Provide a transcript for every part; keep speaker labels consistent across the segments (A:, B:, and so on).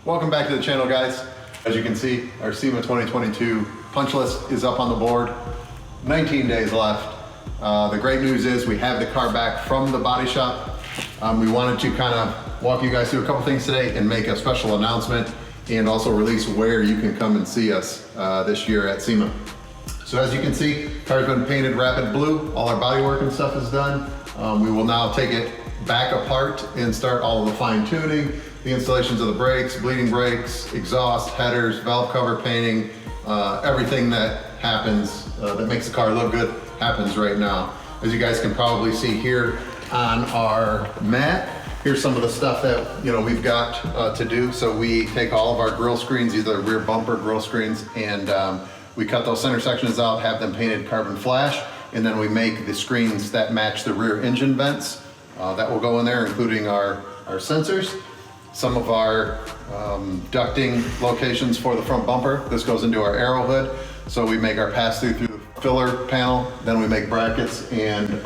A: Welcome back to the channel, guys. As you can see, our Sema 2022 punch list is up on the board. 19 days left. The great news is we have the car back from the body shop. We wanted to kind of walk you guys through a couple things today and make a special announcement and also release where you can come and see us this year at Sema. So as you can see, car's been painted rapid blue. All our bodywork and stuff is done. We will now take it back apart and start all of the fine tuning, the installations of the brakes, bleeding brakes, exhaust, headers, valve cover painting, everything that happens that makes the car look good happens right now. As you guys can probably see here on our mat, here's some of the stuff that we've got to do. So we take all of our grille screens, either rear bumper grille screens, and we cut those center sections out, have them painted carbon flash, and then we make the screens that match the rear engine vents. That will go in there, including our sensors. Some of our ducting locations for the front bumper. This goes into our aero hood. So we make our pass-through through the filler panel. Then we make brackets and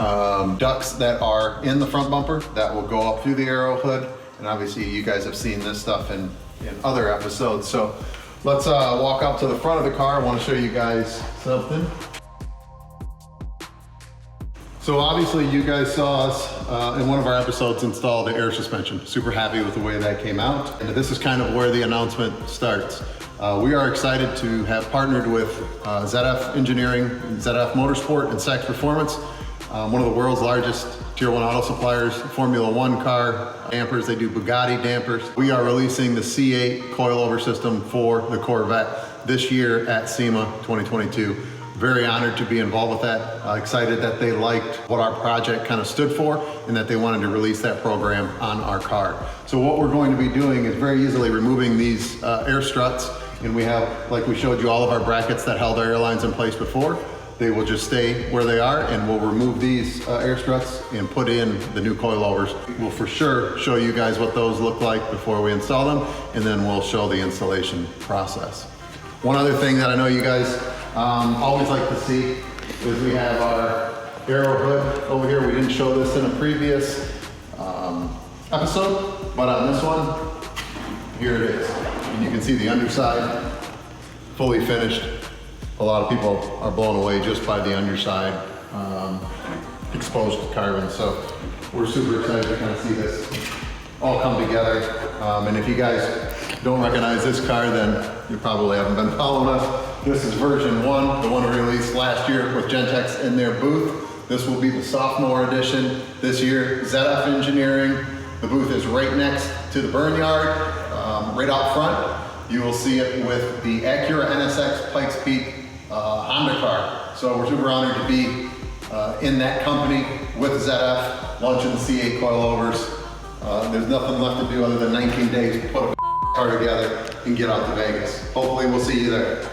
A: ducts that are in the front bumper that will go up through the aero hood. And obviously you guys have seen this stuff in other episodes. So let's walk up to the front of the car. I want to show you guys something. So obviously you guys saw us in one of our episodes install the air suspension. Super happy with the way that came out. And this is kind of where the announcement starts. We are excited to have partnered with ZF Engineering, ZF Motorsport, and Sachs Performance, one of the world's largest Tier 1 auto suppliers, Formula 1 car dampers. They do Bugatti dampers. We are releasing the C8 coilover system for the Corvette this year at SEMA 2022. Very honored to be involved with that. Excited that they liked what our project kind of stood for and that they wanted to release that program on our car. So what we're going to be doing is very easily removing these air struts, and we have, like we showed you, all of our brackets that held our airlines in place before. They will just stay where they are, and we'll remove these air struts and put in the new coilovers. We'll for sure show you guys what those look like before we install them, and then we'll show the installation process. One other thing that I know you guys always like to see is we have our aero hood over here. We didn't show this in a previous episode, but on this one, here it is. And you can see the underside, fully finished. A lot of people are blown away just by the underside exposed carbon. So we're super excited to kind of see this all come together. And if you guys don't recognize this car, then you probably haven't been following us. This is version 1, the one we released last year with Gentex in their booth. This will be the sophomore edition this year. ZF Engineering. The booth is right next to the burn yard, right out front. You will see it with the Acura NSX Pikes Peak Honda car. So we're super honored to be in that company with ZF, launching the C8 coilovers. There's nothing left to do other than 19 days to put a car together and get out to Vegas. Hopefully we'll see you there.